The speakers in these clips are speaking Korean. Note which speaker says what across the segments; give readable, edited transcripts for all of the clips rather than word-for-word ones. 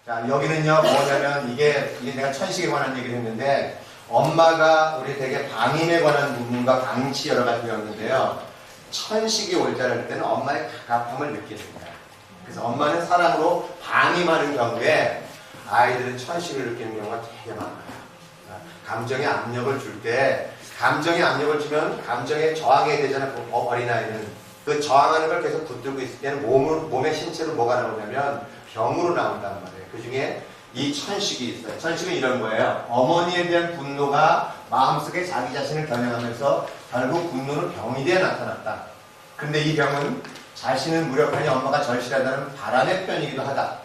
Speaker 1: 자, 여기는요, 뭐냐면, 이게 내가 천식에 관한 얘기를 했는데, 엄마가 우리 되게 방임에 관한 부분과 방치 여러 가지 배웠는데요. 천식이 올 때 할 때는 엄마의 가깝함을 느낍니다. 그래서 엄마는 사랑으로 방임하는 경우에 아이들은 천식을 느끼는 경우가 되게 많아요. 감정의 압력을 줄 때, 감정의 압력을 주면 감정에 저항해야 되잖아요. 어린아이는. 그 저항하는 걸 계속 붙들고 있을 때는 몸의 신체로 뭐가 나오냐면 병으로 나온단 말이에요. 그 중에 이 천식이 있어요. 천식은 이런 거예요. 어머니에 대한 분노가 마음속에 자기 자신을 겨냥하면서 결국 분노는 병이 되어 나타났다. 근데 이 병은 자신은 무력하니 엄마가 절실하다는 바람의 표현이기도 하다.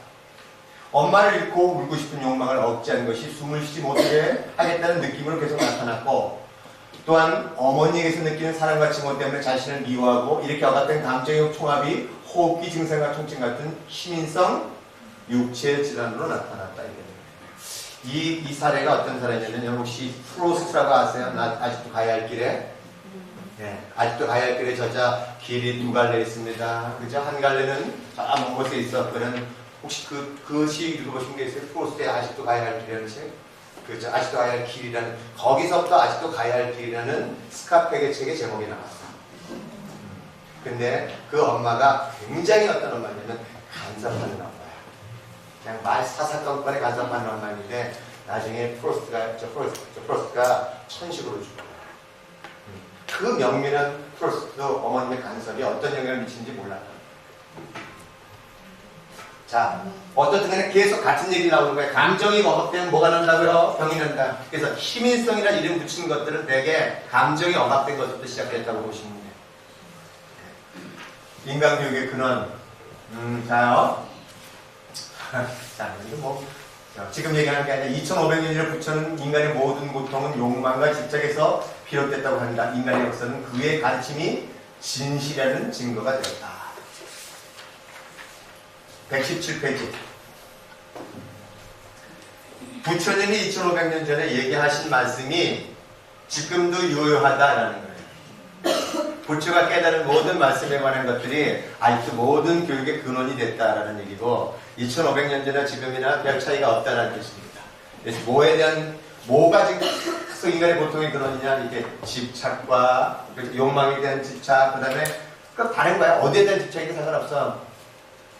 Speaker 1: 엄마를 잃고 울고 싶은 욕망을 억제하는 것이 숨을 쉬지 못하게 하겠다는 느낌으로 계속 나타났고, 또한 어머니에게서 느끼는 사랑과 증오 때문에 자신을 미워하고 이렇게 억압된 감정의 총합이 호흡기 증상과 통증 같은 시민성 육체 질환으로 나타났다. 이 사례가 어떤 사례냐면 혹시 프로스트라고 아세요? 나 아직도 가야 할 길에? 네, 아직도 가야 할 길에 저자 길이 두 갈래 있습니다. 그죠? 한 갈래는 먼 곳에 있어. 그는 혹시 그 시 읽어보신 게 있어요? 프로스트의 아직도 가야 할 길이라는 책? 그죠? 아직도 가야 할 길이라는, 거기서부터 아직도 가야 할 길이라는 스카펙의 책의 제목이 나왔어요. 근데 그 엄마가 굉장히 어떤 엄마냐면 간섭하는 엄마예요. 그냥 말 사사건건에 간섭하는 엄마인데 나중에 프로스트가 천식으로 죽어요. 그 명민한 프로스트도 어머님의 간섭이 어떤 영향을 미치는지 몰라요. 자, 어떤 순간에 계속 같은 얘기 나오는 거예요. 감정이 억압되면 뭐가 난다고요? 병이 난다. 그래서 시민성이라는 이름 붙인 것들은 대개 감정이 억압된 것부터 시작됐다고 보시면 돼요. 인간교육의 근원. 자요. 자, 이거 뭐, 지금 얘기하는 게 아니라 2500년이나 붙여는 인간의 모든 고통은 욕망과 집착에서 비롯됐다고 합니다. 인간의 역사는 그의 가르침이 진실이라는 증거가 되었다. 117페이지. 부처님이 2500년 전에 얘기하신 말씀이 지금도 유효하다라는 거예요. 부처가 깨달은 모든 말씀에 관한 것들이 아직도 모든 교육의 근원이 됐다라는 얘기고 2500년 전이나 지금이나 별 차이가 없다는 뜻입니다. 그래서 뭐가 지금 계속 인간의 고통의 근원이냐, 이게 집착과 욕망에 대한 집착, 그 다음에 다른 거야. 어디에 대한 집착이든 상관없어.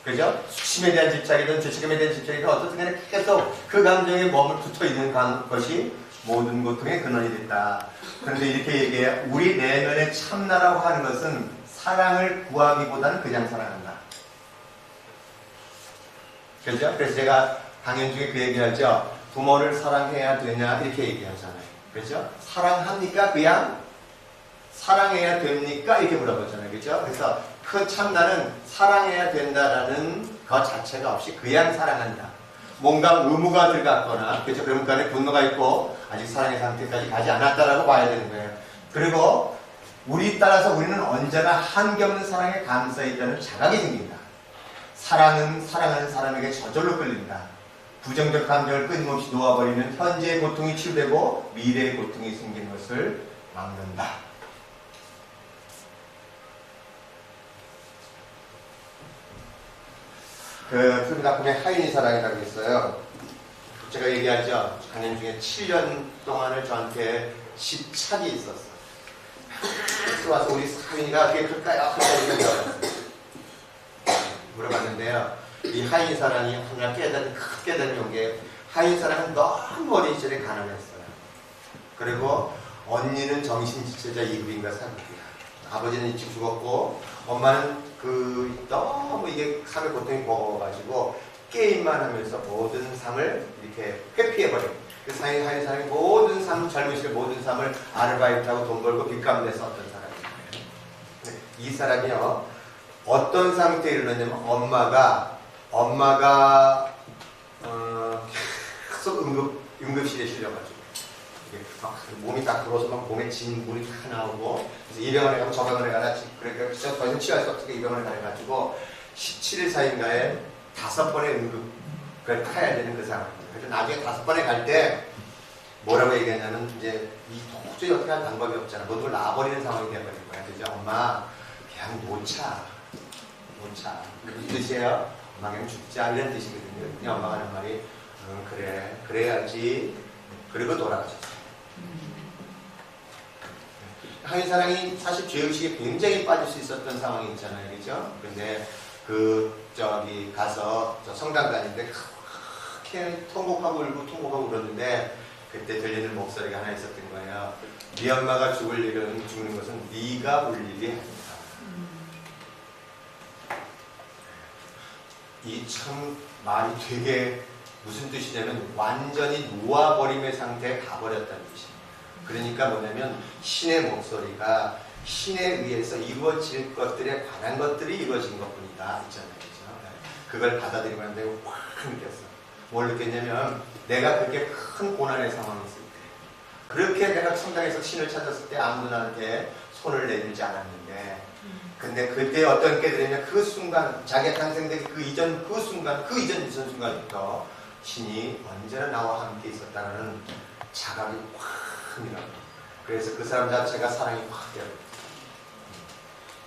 Speaker 1: 그죠? 수심에 대한 집착이든 죄책감에 대한 집착이든 어떻든 간에 계속 그 감정에 몸을 붙어 있는 것이 모든 고통의 근원이 됐다. 그런데 이렇게 얘기해. 우리 내면에 참나라고 하는 것은 사랑을 구하기보다는 그냥 사랑한다. 그죠? 그래서 제가 강연 중에 그 얘기하죠. 부모를 사랑해야 되냐 이렇게 얘기하잖아요. 그죠? 사랑합니까? 그냥 사랑해야 됩니까? 이렇게 물어보잖아요. 그죠? 그래서 그 참나는 사랑해야 된다라는 것 자체가 없이 그냥 사랑한다. 뭔가 의무가 들어갔거나, 그렇죠? 그런 간에 분노가 있고 아직 사랑의 상태까지 가지 않았다라고 봐야 되는 거예요. 그리고 따라서 우리는 언제나 한계 없는 사랑에 감싸 있다는 자각이 생긴다. 사랑은 사랑하는 사람에게 저절로 끌린다. 부정적 감정을 끊임없이 놓아버리면 현재의 고통이 치유되고 미래의 고통이 생기는 것을 막는다. 그 필름 작품에 하인이 사랑이라고 있어요. 제가 얘기하죠. 강연 중에 7년 동안을 저한테 집착이 있었어요. 그래서 와서 우리 하인이가 어떻게 클까요? 물어봤는데요. 이 하인 사랑이 하나 크게 깨달음이 온 게, 하인 사랑은 너무 어린 시절에 가난했어요. 그리고 언니는 정신지체자 2급인가 3급이야. 아버지는 일찍 죽었고 엄마는 너무 이게 삶의 고통이 버거워가지고 게임만 하면서 모든 삶을 이렇게 회피해버려요. 그래서 하인 사람이 모든 삶, 젊은 시절 모든 삶을 아르바이트하고 돈 벌고 빚감 내서 어떤 사람이에요. 이 사람이요, 어떤 상태에 이르렀냐면 엄마가 계속 응급실에 실려가지고 막 몸이 딱 들어서 막 몸에 진 물이 다 나오고, 그래서 이 병원에 가고 저 병원에 가라. 그러니까 더 이상 치료할 수 없으니까 이 병원에 가가지고 17일 사이인가에 5번의 응급을 타야 되는 그 상황입니다. 그래서 나중에 5번에 갈 때 뭐라고 얘기하냐면, 이제 도저히 어떻게 할 방법이 없잖아. 모든 걸 놔버리는 상황이 돼버린 거야. 그죠? 엄마 그냥 놓자. 무슨 뜻이에요? 방향 죽자 이런 뜻이거든요. 그냥 엄마가 하는 말이 그래 그래야지. 그리고 돌아가셨어요. 한사랑이 사실 죄의식에 굉장히 빠질 수 있었던 상황이 있잖아요, 그죠? 근데 가서 성당 다니는데 그렇게 통곡하고 울고 그러는데 그때 들리는 목소리가 하나 있었던 거예요. 네 엄마가 죽는 것은 네가 울 일이 아니다. 이 참 말이 되게 무슨 뜻이냐면 완전히 놓아버림의 상태에 가버렸다는 뜻이에요. 그러니까 뭐냐면 신의 목소리가 신에 의해서 이루어질 것들에 관한 것들이 이루어진 것뿐이다 있잖아요. 그죠? 그걸 받아들이고 난 다음에 확 느꼈어. 뭘 느꼈냐면 내가 그렇게 큰 고난의 상황이 있을 때 그렇게 내가 성당에서 신을 찾았을 때 아무도 나한테 손을 내밀지 않았는데 근데 그때 어떤 깨달으면 그 순간 자기가 탄생되기 그 이전 순간부터 신이 언제나 나와 함께 있었다는 자각이 확 일어나. 그래서 그 사람 자체가 사랑이 확 되어버려.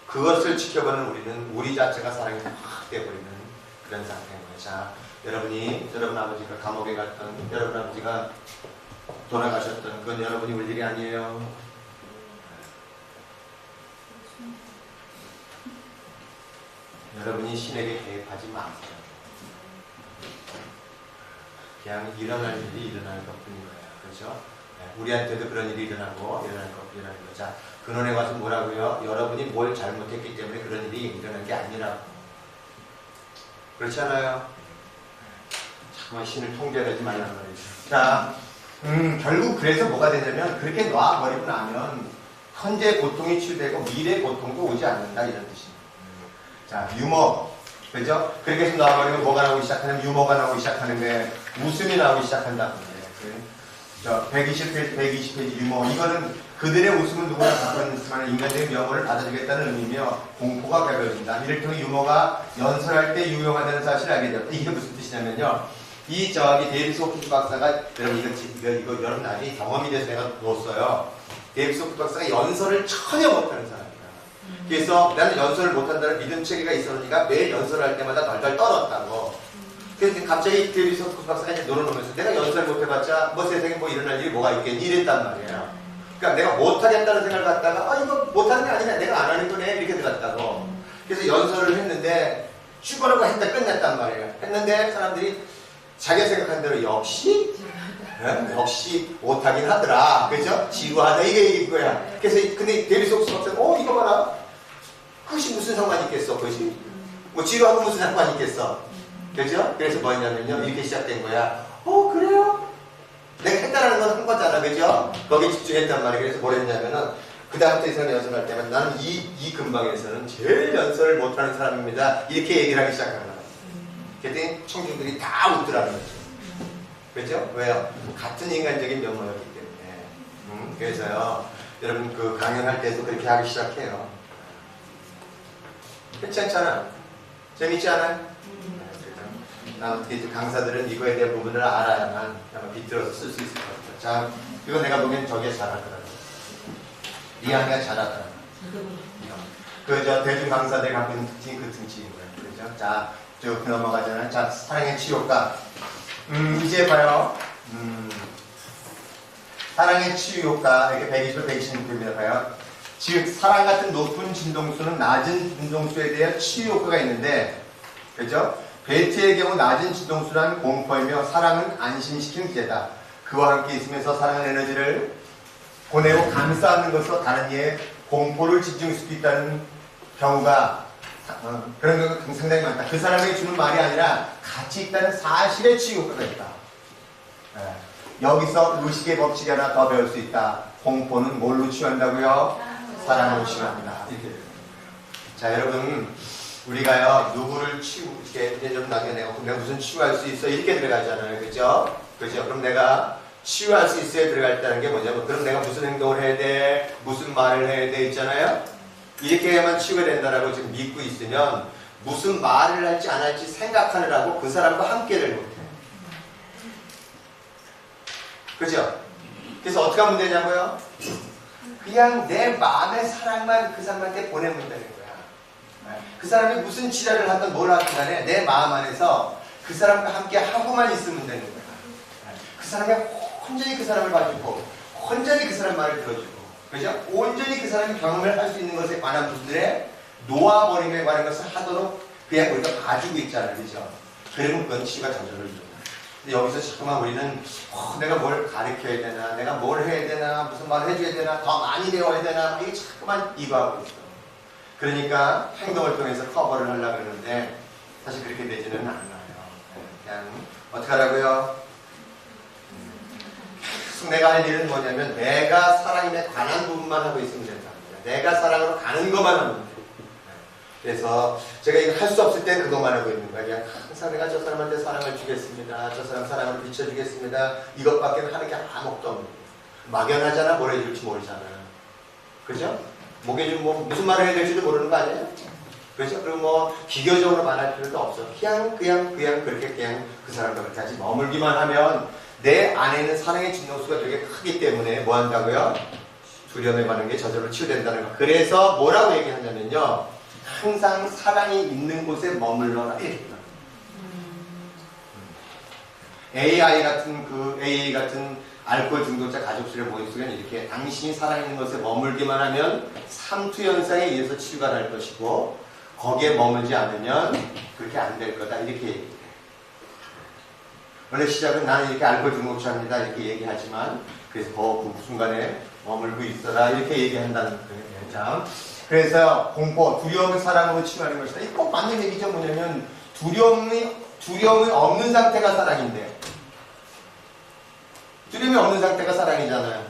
Speaker 1: 그것을 지켜보는 우리는 우리 자체가 사랑이 확 되어버리는 그런 상태인 거예요. 자, 여러분 아버지가 감옥에 갔던, 여러분 아버지가 돌아가셨던 그건 여러분이 울 일이 아니에요. 여러분이 신에게 개입하지 마세요. 그냥 일어날 일이 일어날 것뿐인 거예요. 그렇죠? 우리한테도 그런 일이 일어나는 거. 자, 근원에 와서 뭐라고요? 여러분이 뭘 잘못했기 때문에 그런 일이 일어난 게 아니라고. 그렇지 않아요? 자꾸만 신을 통제하지 말란 말이죠. 자, 결국 그래서 뭐가 되냐면 그렇게 놔버리고 나면 현재 고통이 치유되고 미래 고통도 오지 않는다 이런 뜻입니다. 자, 유머. 그죠? 그렇게 해서 놔버리면 뭐가 나오기 시작하냐면 유머가 나오기 시작하는데 웃음이 나오기 시작한다는 거예요. 저 120페이지 유머. 이거는 그들의 웃음은 누구나 갖고 있는 인간적인 명언을 받아주겠다는 의미며 공포가 가벼워진다. 이를 통해 유머가 연설할 때 유용하다는 사실을 알게 되었다. 이게 무슨 뜻이냐면요. 데이비스 호키스 박사가 여러분 이거 여러분 나중에 경험이 돼서 내가 놓았어요. 데이비스 호키스 박사가 연설을 전혀 못하는 사람이야. 그래서 나는 연설을 못한다는 믿음 체계가 있었으니까 매일 연설할 때마다 덜덜 떨었다고. 그래서 갑자기 데이비스 호키스 박사가 이제 놀아놓으면서 내가 연설 못해봤자 세상에 일어날 일이 뭐가 있겠니 이랬단 말이에요. 그러니까 내가 못하겠다는 생각을 갖다가 이거 못하는 게 아니라 내가 안 하는 거네 이렇게 들었다고. 그래서 연설을 했는데 죽어라고 했다 끝냈단 말이에요. 했는데 사람들이 자기가 생각한 대로 역시 못하긴 하더라. 그죠? 지루하다 이게 거야. 그래서 근데 데이비스 호키스 박사는 이거 봐라. 그것이 무슨 상관이 있겠어? 그것이 지루하고 무슨 상관이 있겠어? 그죠? 그래서 뭐였냐면요 이렇게 시작된 거야. 그래요? 내가 했다라는 건 한 거잖아. 그죠? 거기에 집중했단 말이에요. 그래서 뭘 했냐면은 그 다음부터 이 사람 연설할 때만 나는 이 근방에서는 제일 연설을 못하는 사람입니다. 이렇게 얘기를 하기 시작하는 거야. 그랬더니 청중들이 다 웃더라는 거죠. 그렇죠? 왜요? 같은 인간적인 면모였기 때문에. 그래서요, 여러분 그 강연할 때도 그렇게 하기 시작해요. 괜찮잖아. 재밌지 않아요? 강사들은 이거에 대한 부분을 알아야만 아마 비틀어서 쓸 수 있을 것 같아요. 자, 이거 내가 보기엔 저게 잘하더라고요. 리안이가 잘하더라고요. 대중 강사들이 갖고 있는 특징이 그 특징인 거예요. 그죠? 자, 쭉 넘어가잖아요. 자, 사랑의 치유효과. 이제 봐요. 사랑의 치유효과. 이렇게 120, 126입니다. 봐요. 즉, 사랑 같은 높은 진동수는 낮은 진동수에 대한 치유효과가 있는데, 그죠? 벨트의 경우 낮은 진동수란 공포이며 사랑은 안심시키는 기제다. 그와 함께 있으면서 사랑의 에너지를 보내고 감싸는 것으로 다른 이의 공포를 집중할 수도 있다는 경우가 그런 경우가 상당히 많다. 그 사람에게 주는 말이 아니라 같이 있다는 사실의 치유효과가 있다. 여기서 의식의 법칙이 하나 더 배울 수 있다. 공포는 뭘로 치유한다고요? 사랑으로 치유합니다. 이렇게. 자, 여러분 우리가요 누구를 이렇게 좀 나중에 내가 무슨 치유할 수 있어 이렇게 들어가잖아요. 그죠? 그럼 내가 치유할 수 있어야 들어갈 게 뭐냐면 그럼 내가 무슨 행동을 해야 돼? 무슨 말을 해야 돼? 있잖아요? 이렇게 해야만 치유가 된다라고 지금 믿고 있으면 무슨 말을 할지 안 할지 생각하느라고 그 사람과 함께를 못해. 그죠? 그래서 어떻게 하면 되냐고요? 그냥 내 마음의 사랑만 그 사람한테 보내면 되는 거야. 그 사람이 무슨 지랄을 하든 뭘 하든 간에 내 마음 안에서 그 사람과 함께 하고만 있으면 되는 거야. 그 사람이 온전히 그 사람을 봐주고 온전히 그 사람 말을 들어주고 그죠? 온전히 그 사람이 경험을 할 수 있는 것에 관한 분들의 놓아버림에 관한 것을 하도록 그냥 우리가 봐주고 있잖아요. 그죠? 그러면 그건 치유가 저절로 일어나. 근데 여기서 자꾸만 우리는 내가 뭘 가르쳐야 되나, 내가 뭘 해야 되나, 무슨 말을 해줘야 되나, 더 많이 배워야 되나, 이게 자꾸만 이거 하고 있어. 그러니까 행동을 통해서 커버를 하려고 그러는데 사실 그렇게 되지는 않아요. 그냥 어떻게 하라고요? 계속 내가 할 일은 뭐냐면 내가 사랑에 관한 부분만 하고 있으면 된다. 내가 사랑으로 가는 것만 하면 돼. 그래서 제가 이거 할 수 없을 때 그것만 하고 있는 거야. 그냥 항상 내가 저 사람한테 사랑을 주겠습니다. 저 사람 사랑을 비춰주겠습니다. 이것밖에 하는 게 아무것도 없는 거야. 막연하잖아. 뭘 해줄지 모르잖아. 그죠? 목에 좀 뭐 무슨 말을 해야 될지도 모르는 거 아니에요? 그렇죠? 그리고 뭐 비교적으로 말할 필요도 없어. 그냥 그렇게 그냥 그 사람과 그렇게 하지 머물기만 하면 내 안에 있는 사랑의 진동수가 되게 크기 때문에 뭐 한다고요? 두려움에 관한 게 저절로 치유된다는 거. 그래서 뭐라고 얘기하냐면요. 항상 사랑이 있는 곳에 머물러라. AA 같은 알코올 중독자 가족수의 모임 속에는 이렇게 당신이 살아있는 것에 머물기만 하면 삼투현상에 의해서 치유가 날 것이고 거기에 머물지 않으면 그렇게 안 될 거다 이렇게 얘기해요. 원래 시작은 나는 이렇게 알코올 중독자입니다 이렇게 얘기하지만 그래서 그 순간에 머물고 있어라 이렇게 얘기한다는 거예요. 자, 그래서 공포, 두려움을 사랑으로 치유하는 것이다. 이 꼭 맞는 얘기죠. 뭐냐면 두려움이 없는 상태가 사랑인데 두려움이 없는 상태가 사랑이잖아요.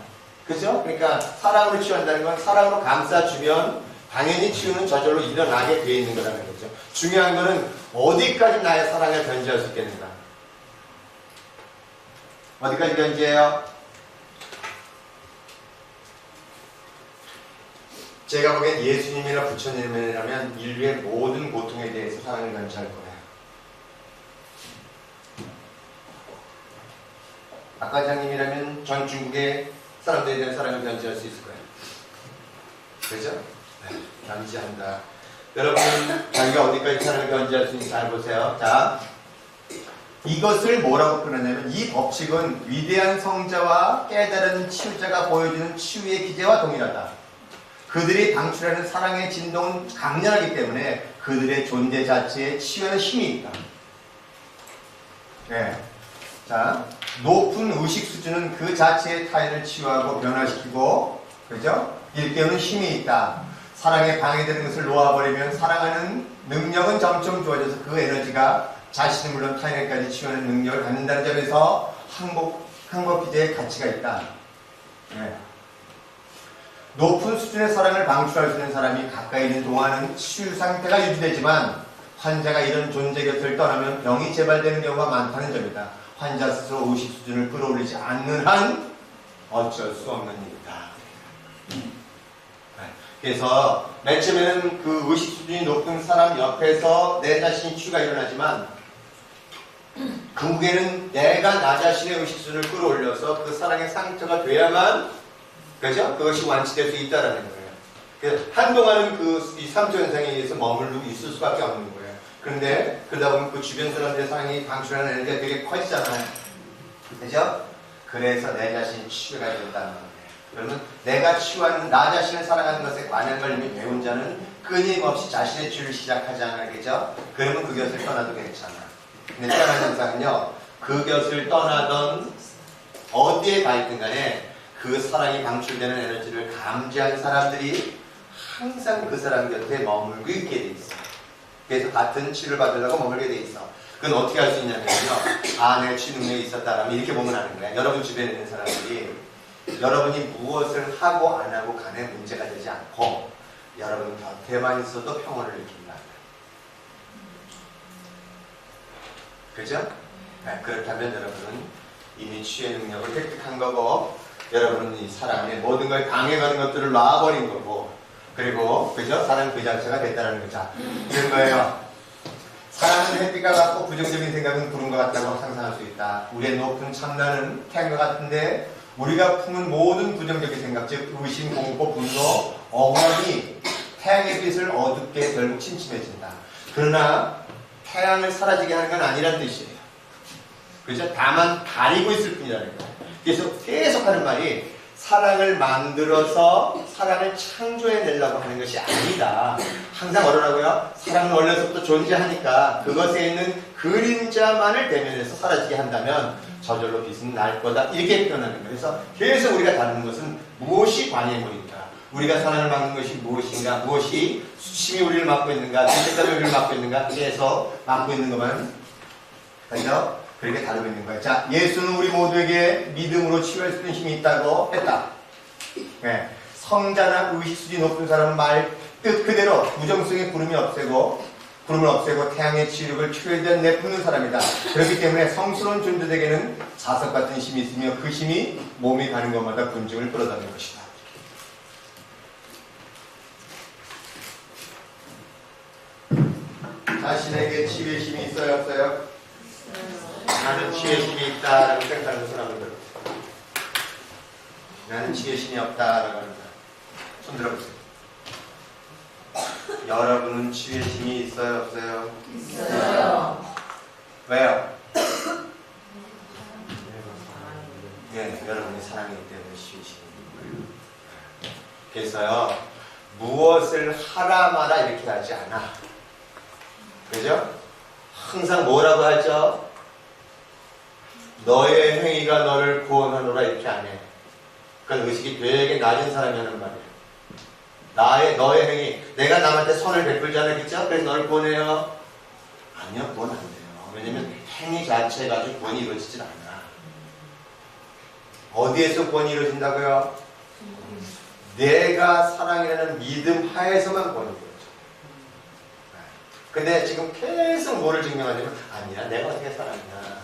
Speaker 1: 그죠? 그러니까 사랑으로 치유한다는 건 사랑으로 감싸주면 당연히 치유는 저절로 일어나게 되어 있는 거라는 거죠. 중요한 거는 어디까지 나의 사랑을 변제할 수 있겠는가? 어디까지 변제해요? 제가 보기엔 예수님이나 부처님이라면 인류의 모든 고통에 대해서 사랑을 변제할 거예요. 박과장님이라면 전 중국의 사람들에 대한 사랑을 변제할 수 있을 거예요. 그죠? 네, 변제한다. 여러분, 자기가 어디까지 사랑을 변제할 수 있는지 잘 보세요. 자, 이것을 뭐라고 표현하냐면 이 법칙은 위대한 성자와 깨달은 치유자가 보여주는 치유의 기제와 동일하다. 그들이 방출하는 사랑의 진동은 강렬하기 때문에 그들의 존재 자체에 치유하는 힘이 있다. 네. 자, 높은 의식 수준은 그 자체의 타인을 치유하고 변화시키고, 그죠? 일깨우는 힘이 있다. 사랑에 방해되는 것을 놓아버리면 사랑하는 능력은 점점 좋아져서 그 에너지가 자신을 물론 타인에까지 치유하는 능력을 갖는다는 점에서 항복 기제의 가치가 있다. 네. 높은 수준의 사랑을 방출할 수 있는 사람이 가까이 있는 동안은 치유 상태가 유지되지만 환자가 이런 존재 곁을 떠나면 병이 재발되는 경우가 많다는 점이다. 환자 스스로 의식 수준을 끌어올리지 않는 한 어쩔 수 없는 일이다. 그래서 맨 처음에는 그 의식 수준이 높은 사람 옆에서 내 자신이 치유가 일어나지만 결국에는 내가 나 자신의 의식 수준을 끌어올려서 그 사랑의 상처가 돼야만 그죠? 그것이 완치될 수 있다라는 거예요. 한동안은 이 삼투 현상에 의해서 머물고 있을 수밖에 없는 거예요. 그런데 그러다 보면 그 주변 사람들의 사랑이 방출하는 에너지가 되게 커지잖아요. 그죠? 그래서 내 자신이 치유가 된다는 거예요. 그러면 내가 치유하는 나 자신을 사랑하는 것에 관한 걸 이미 배운 자는 끊임없이 자신의 치유를 시작하지 않겠죠? 그러면 그 곁을 떠나도 괜찮아. 근데 태어난 현상은요, 그 곁을 떠나던 어디에 가 있든 간에 그 사랑이 방출되는 에너지를 감지한 사람들이 항상 그 사람 곁에 머물고 있게 돼 있어. 그래서 같은 치유를 받으려고 머물게 돼 있어. 그건 어떻게 할 수 있냐면요. 아, 내 치유 능력이 있었다라면 이렇게 보면 아는 거야. 여러분 주변에 있는 사람들이 여러분이 무엇을 하고 안 하고 간에 문제가 되지 않고 여러분 곁에만 있어도 평온을 느낀다. 그죠? 네, 그렇다면 여러분은 이미 치유의 능력을 획득한 거고 여러분은 이 사랑 안에 모든 걸 당해가는 것들을 놔버린 거고 그리고 그죠? 사랑 그 자체가 됐다는 거죠. 이런 거예요. 사랑은 햇빛과 같고 부정적인 생각은 구름과 같다고 상상할 수 있다. 우리의 높은 참나는 태양과 같은데 우리가 품은 모든 부정적인 생각, 즉 의심, 공포, 분노, 억울함이 태양의 빛을 어둡게 결국 침침해진다. 그러나 태양을 사라지게 하는 건 아니란 뜻이에요. 그죠? 다만 가리고 있을 뿐이라는 거예요. 그래서 계속 하는 말이 사랑을 만들어서 사랑을 창조해내려고 하는 것이 아니다. 항상 뭐라고요? 사랑은 원래부터 존재하니까 그것에 있는 그림자만을 대면해서 사라지게 한다면 저절로 빛은 날 거다. 이렇게 표현하는 거예요. 그래서 계속 우리가 다루는 것은 무엇이 관예물인가? 우리가 사랑을 막는 것이 무엇인가? 무엇이 수침이 우리를 막고 있는가? 죄책감이 우리를 막고 있는가? 계속 막고 있는 것만 그죠? 그렇게 다루고 있는 거예요. 자, 예수는 우리 모두에게 믿음으로 치유할 수 있는 힘이 있다고 했다. 네. 성자나 의식 수준이 높은 사람은 말 뜻 그대로 부정성의 구름을 없애고 태양의 치유력을 최대한 내뿜는 사람이다. 그렇기 때문에 성스러운 존재에게는 자석 같은 힘이 있으며 그 힘이 몸이 가는 것마다 군중을 끌어다니는 것이다. 자신에게 치유의 힘이 있어요, 없어요? 나는 치유의 힘이 있다라고 생각하는 사람을 들어보세요. 나는 치유의 힘이 없다라고 하는 사람. 손 들어보세요. 여러분은 치유의 힘이 있어요, 없어요?
Speaker 2: 있어요.
Speaker 1: 왜요? 네, 여러분이 사랑이기 때문에 치유의 힘이 있는 거예요. 그래서요, 무엇을 하라 마라 이렇게 하지 않아. 그죠? 항상 뭐라고 하죠? 너의 행위가 너를 구원하노라 이렇게 안 해. 그건 의식이 되게 낮은 사람이 하는 말이에요. 너의 행위, 내가 남한테 선을 베풀잖아요, 그죠? 그래서 너를 구원해요. 아니요, 구원 안 돼요. 왜냐면 행위 자체 가지고 구원이 이루어지질 않아. 어디에서 구원이 이루어진다고요? 내가 사랑이라는 믿음 하에서만 구원이 이루어져. 근데 지금 계속 뭐를 증명하냐면 아니야, 내가 어떻게 사랑이냐.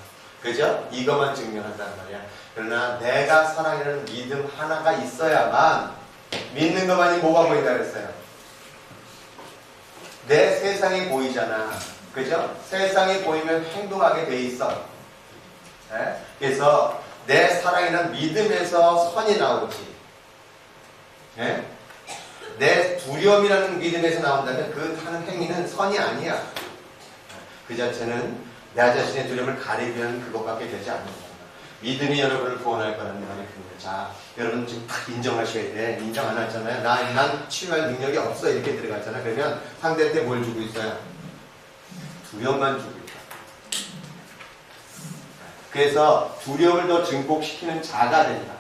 Speaker 1: 그죠? 이것만 증명한단 말이야. 그러나 내가 사랑이라는 믿음 하나가 있어야만 믿는 것만이 뭐가 보인다 그랬어요? 내 세상이 보이잖아. 그죠? 세상이 보이면 행동하게 돼 있어. 네? 그래서 내 사랑이라는 믿음에서 선이 나오지. 네? 내 두려움이라는 믿음에서 나온다면 그 하는 행위는 선이 아니야. 그 자체는 내 자신의 두려움을 가리기 위한 그것밖에 되지 않는다. 믿음이 여러분을 구원할 거라는 말이 큽니다. 자, 여러분 지금 딱 인정하셔야 돼. 인정 안 하잖아요. 난 치유할 능력이 없어. 이렇게 들어갔잖아요. 그러면 상대한테 뭘 주고 있어요? 두려움만 주고 있다. 그래서 두려움을 더 증폭시키는 자가 된다.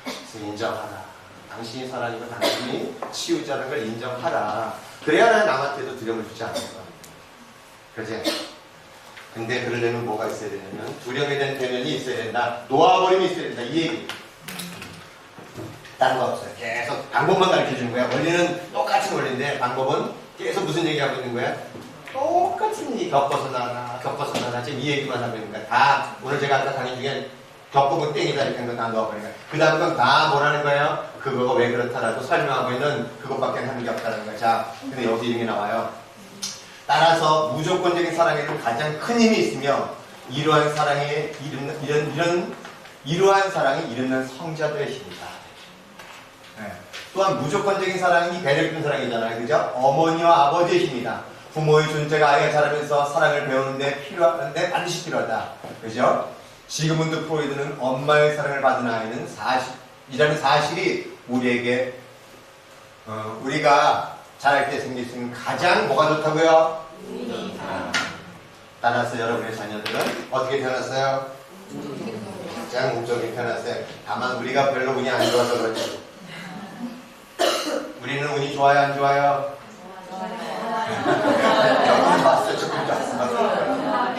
Speaker 1: 그래서 인정하라. 당신이 사랑이고 당신이 치유자라는 걸 인정하라. 그래야 남한테도 두려움을 주지 않을 거야. 그렇지? 근데 그러려면 뭐가 있어야 되냐면 두려움에 대한 대면이 있어야 된다. 놓아버림이 있어야 된다. 이 얘기. 다른 거 없어요. 계속 방법만 가르쳐주는 거야. 원리는 똑같은 원리인데 방법은 계속 무슨 얘기하고 있는 거야? 똑같은 얘기. 겪어서 나나 지금 이 얘기만 하고 있는 거야. 다 오늘 제가 아까 강의 중에 겪어본 땡이다 이렇게 한 거 다 넣어버리니까 그 다음 건 다 뭐라는 거예요? 그거가 왜 그렇다라고 설명하고 있는 그것밖에 하는 게 없다는 거야. 자, 근데 여기서 이런 게 나와요. 따라서 무조건적인 사랑에는 가장 큰 힘이 있으며 이러한 사랑이 이루는 성자들의 힘이다. 네. 또한 무조건적인 사랑이 배려 깊은 사랑이잖아요, 그죠? 어머니와 아버지의 힘이다. 부모의 존재가 아이가 자라면서 사랑을 배우는데 필요한데 반드시 필요하다, 그죠? 지그문드 프로이드는 엄마의 사랑을 받은 아이는 이라는 사실이 우리에게 우리가 자랄 때 생길 수 있는 가장 뭐가 좋다고요? 따라서 여러분의 자녀들은 어떻게 태어났어요? 가장 운적이 태어났어요. 다만 우리가 별로 운이 안 좋아서 그렇지. 우리는 운이 좋아요, 안 좋아요? 조금 좋았어, 조금 좋았어.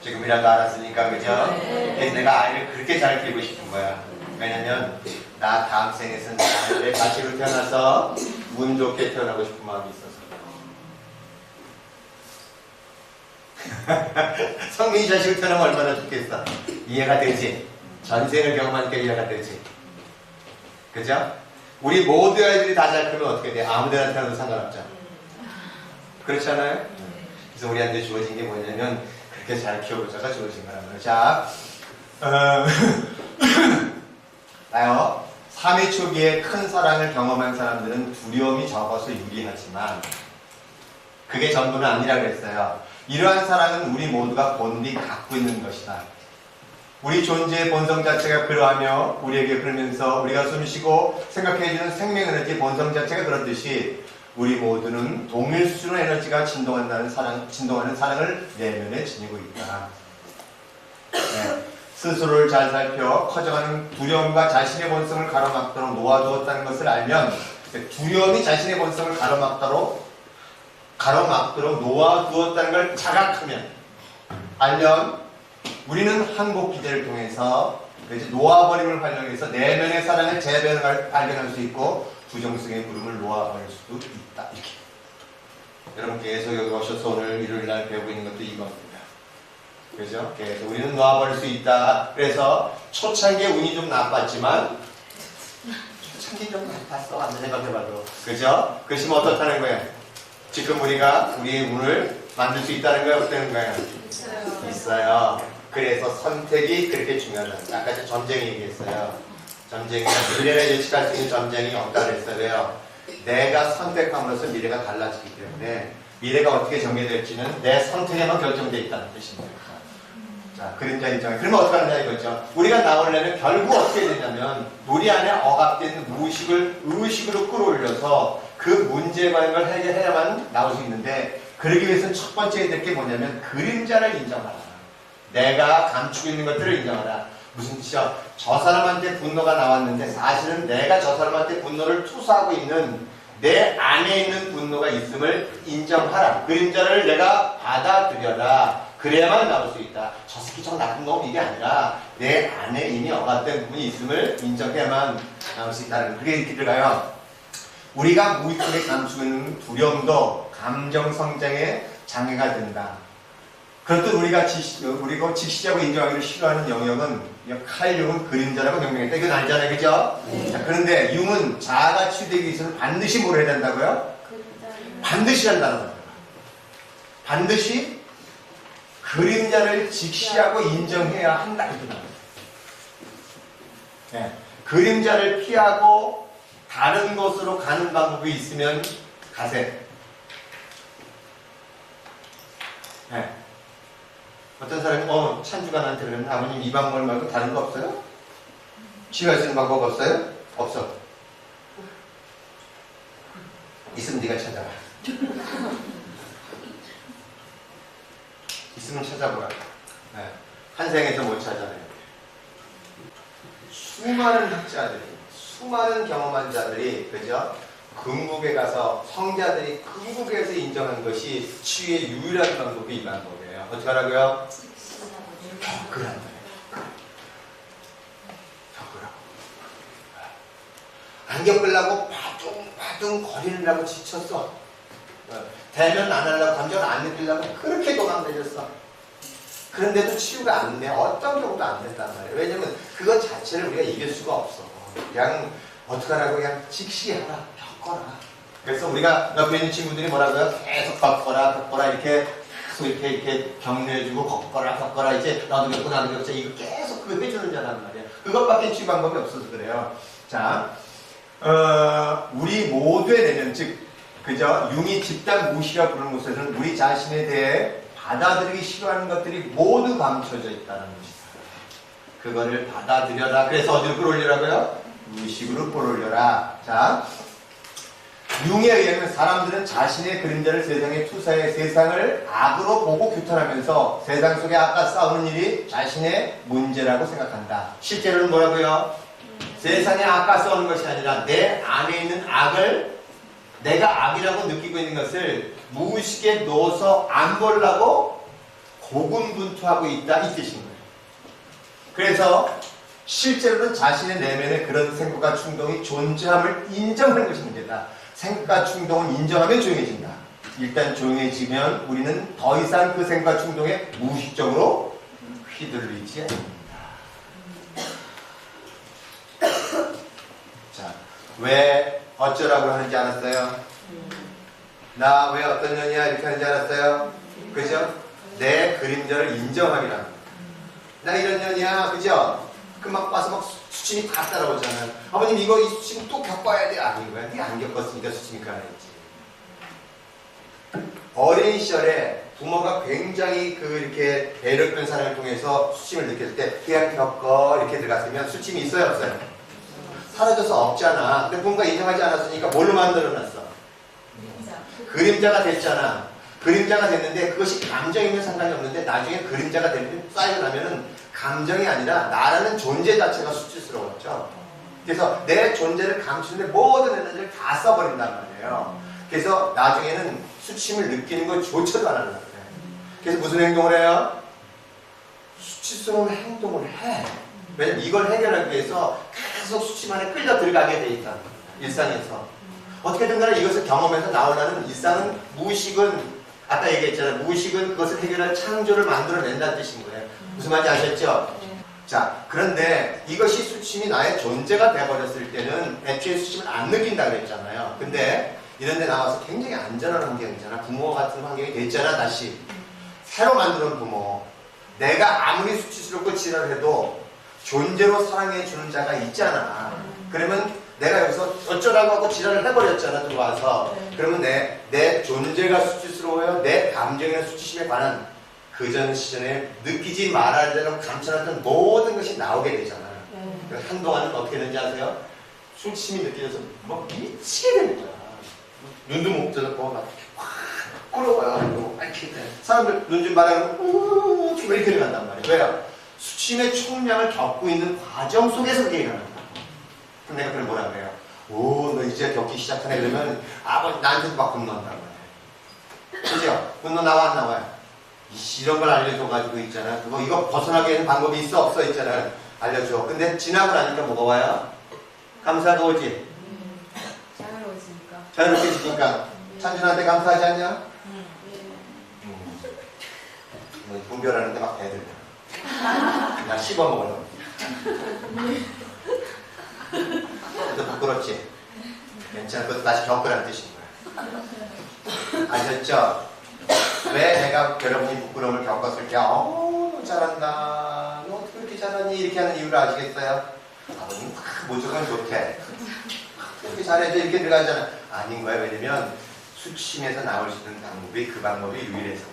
Speaker 1: 지금이라도 알았으니까, 그죠? 그래서 내가 아이를 그렇게 잘 키우고 싶은 거야. 왜냐면 나 다음 생에서는 내 자식으로 태어나서 운 좋게 태어나고 싶은 마음이 있어서. 성민이 자식을 태어나면 얼마나 좋겠어. 이해가 되지? 전생을 경험하니까 이해가 되지? 그죠? 우리 모두 아이들이 다 잘 크면 어떻게 돼? 아무데나 태어나도 상관없죠. 그렇지 않아요? 그래서 우리한테 주어진 게 뭐냐면 그렇게 잘 키워보자가 주어진 거란 말이에요. 자, 나요. 삶의 초기에 큰 사랑을 경험한 사람들은 두려움이 적어서 유리하지만 그게 전부는 아니라 그랬어요. 이러한 사랑은 우리 모두가 본디 갖고 있는 것이다. 우리 존재의 본성 자체가 그러하며 우리에게 흐르면서 우리가 숨쉬고 생각해주는 생명 에너지 본성 자체가 그렇듯이 우리 모두는 동일 수준의 에너지가 진동하는 사랑을 내면에 지니고 있다. 네. 스스로를 잘 살펴 커져가는 두려움과 자신의 본성을 가로막도록 놓아두었다는 것을 알면 두려움이 자신의 본성을 가로막도록 놓아두었다는 걸 자각하면 알면 우리는 항복 기제를 통해서 놓아버림을 활용해서 내면의 사랑을 재변을 발견할 수 있고 부정성의 물음을 놓아버릴 수도 있다. 이렇게 여러분 계속 여기 오셔서 오늘 일요일날 배우고 있는 것도 이겁니다. 그죠? 그래서 우리는 놓아버릴 수 있다. 그래서 초창기에 운이 좀 나빴지만 초창기 좀 나빴어. 안 생각해봐도. 그죠? 그러시면 어떻다는 거예요? 지금 우리가 우리의 운을 만들 수 있다는 거예요? 어떻다는 거예요? 있어요. 그래서 선택이 그렇게 중요하다. 아까 저 점쟁이 얘기했어요. 점쟁이가 미래를 예측할 수 있는 점쟁이 없다 그랬어요. 왜요? 내가 선택함으로써 미래가 달라지기 때문에 미래가 어떻게 전개될지는 내 선택에만 결정되어 있다는 뜻입니다. 자, 그림자 인정해. 그러면 어떻게 하느냐 이거죠. 우리가 나오려면 결국 어떻게 되냐면 우리 안에 억압된 무의식을 의식으로 끌어올려서 그 문제관을 해결해야만 나올 수 있는데 그러기 위해서는 첫 번째 해야 될 게 뭐냐면 그림자를 인정하라. 내가 감추고 있는 것들을 인정하라. 무슨 뜻이야? 저 사람한테 분노가 나왔는데 사실은 내가 저 사람한테 분노를 투사하고 있는 내 안에 있는 분노가 있음을 인정하라. 그림자를 내가 받아들여라. 그래야만 나올 수 있다. 저 새끼 저 나쁜 놈 이게 아니라 내 안에 이미 억압된 부분이 있음을 인정해야만 나올 수 있다는 그게 이렇게 들어가요. 우리가 무의식에 감추고 있는 두려움도 감정 성장에 장애가 된다. 그렇듯 우리가 직시자고 인정하기를 싫어하는 영역은 칼융은 그림자라고 명명했다. 이건 알잖아요. 그죠?
Speaker 2: 네.
Speaker 1: 자, 그런데 융은 자아가 치유되기 위해서는 반드시 뭘 해야 된다고요? 반드시 한다는 거예요. 반드시 그림자를 직시하고 인정해야 한다. 네. 그림자를 피하고 다른 곳으로 가는 방법이 있으면 가세요. 네. 어떤 사람이 찬주가 나한테 그러면 아버님 이 방법 말고 다른 거 없어요? 치유할 수 있는 방법 없어요? 없어. 있으면 네가 찾아라. 있으면 찾아보라. 네. 한생에서 못 찾아내요. 수많은 학자들이, 수많은 경험한 자들이, 그죠? 금국에 가서 성자들이 금국에서 인정한 것이 치유의 유일한 방법이 이 방법이에요. 어떻게 하라고요? 겪으란 말이에요. 겪으라고. 안 겪으려고 바둥 거리느라고 지쳤어. 대면 안 하려고 감정을 안 느끼려고 그렇게 도망다녔어. 그런데도 치유가 안 돼. 어떤 경우도 안 된단 말이에요. 왜냐면 그것 자체를 우리가 이길 수가 없어. 그냥 어떻게 하라고 그냥 직시하라. 겪어라. 그래서 우리가 옆에 있는 친구들이 뭐라고요? 계속 겪어라 이렇게 격려해주고 겪어라 이제 나도 겪고 이거 계속 그거 해주는 자란 말이야. 그것밖에 치유 방법이 없어서 그래요. 자, 우리 모두의 내면 즉 그저 융이 집단 무시라 부르는 곳에서는 우리 자신에 대해 받아들이기 싫어하는 것들이 모두 감춰져 있다는 것이다. 그거를 받아들여라. 그래서 어디로 끌어올리라고요? 무의식으로 끌어올려라. 자, 융에 의하면 사람들은 자신의 그림자를 세상에 투사해 세상을 악으로 보고 규탄하면서 세상 속에 악과 싸우는 일이 자신의 문제라고 생각한다. 실제로는 뭐라고요? 세상에 악과 싸우는 것이 아니라 내 안에 있는 악을 내가 악이라고 느끼고 있는 것을 무의식에 넣어서 안 보려고 고군분투하고 있다 이 뜻인 거예요. 그래서 실제로는 자신의 내면에 그런 생각과 충동이 존재함을 인정하는 것이 문제다. 생각과 충동을 인정하면 조용해진다. 일단 조용해지면 우리는 더 이상 그 생각과 충동에 무의식적으로 휘둘리지 않는다. 자, 왜 어쩌라고 하는지 알았어요? 나 왜 어떤 년이야 이렇게 하는지 알았어요? 그죠? 내 그림자를 인정하기란 나 이런 년이야. 그죠? 막 와서 막 수침이 다 따라오잖아요. 아버님 이거 이 수침 또 겪어야 돼. 아닌 거야. 네가 안 겪었으니까 수침이 가야지. 어린 시절에 부모가 굉장히 이렇게 배려했던 사람을 통해서 수침을 느꼈을 때 그냥 겪어 이렇게 들어갔으면 수침이 있어요 없어요? 사라져서 없잖아. 근데 부모가 인정하지 않았으니까 뭘로 만들어놨어? 그림자가 됐잖아. 그림자가 됐는데 그것이 감정이면 상관이 없는데 나중에 그림자가 되면 쌓이고 나면은 감정이 아니라 나라는 존재 자체가 수치스러웠죠. 그래서 내 존재를 감추는데 모든 에너지를 다 써버린단 말이에요. 그래서 나중에는 수침을 느끼는 것조차도 안 하는 거예요. 그래서 무슨 행동을 해요? 수치스러운 행동을 해. 왜냐면 이걸 해결하기 위해서 계속 수침 안에 끌려 들어가게 돼 있다. 일상에서. 어떻게든 간에 이것을 경험해서 나오려는 일상은 무의식은 아까 얘기했잖아요. 무의식은 그것을 해결할 창조를 만들어낸다는 뜻인 거예요. 무슨 말인지 아셨죠? 자, 그런데 이것이 수침이 나의 존재가 돼버렸을 때는 애초에 수침을 안 느낀다 그랬잖아요. 근데 이런 데 나와서 굉장히 안전한 환경이잖아. 부모 같은 환경이 됐잖아. 다시 새로 만드는 부모. 내가 아무리 수치스럽고 지랄해도 존재로 사랑해주는 자가 있잖아. 그러면 내가 여기서 어쩌라고 하고 지랄을 해버렸잖아. 들어와서. 그러면 내 존재가 수치스러워요. 내 감정이나 수치심에 관한 그전 시절에 느끼지 말아야 되는 감춰놨던 모든 것이 나오게 되잖아. 한동안은 어떻게 되는지 아세요? 수치심이 느껴져서 막 미치게 되는 거야. 눈도 못 뜨고 막 꿀어봐요. 사람들 눈 좀 말하면 이렇게 일어난단 말이에요. 왜요? 수침의 총량을 겪고 있는 과정 속에서 그게 일어난다. 그럼 내가 그걸 뭐라 그래요? 오, 너 이제 겪기 시작하네. 그러면 아버지 나한테도 막 분노한단 말이에요. 그죠? 분노 나와 안 나와요? 이런 걸 알려줘가지고 있잖아. 그거 이거 벗어나게 하는 방법이 있어 없어 있잖아. 알려줘. 근데 지나고 나니까 뭐가 와요? 감사가 오지. 자유롭게 지니까 찬준한테 감사하지 않냐? 분별하는데 막 애들 나 씹어먹으려고. 그래도 부끄럽지? 괜찮아. 그것도 다시 겪으라는 뜻인 거야. 아셨죠? 왜 내가 여러분이 부끄러움을 겪었을 때 너 잘한다. 너 어떻게 그렇게 잘하니? 이렇게 하는 이유를 아시겠어요? 아버님 무조건 좋대. 그렇게 잘해줘 이렇게 들어가잖아. 아닌 거야. 왜냐면 수침에서 나올 수 있는 방법이 그 방법이 유일해서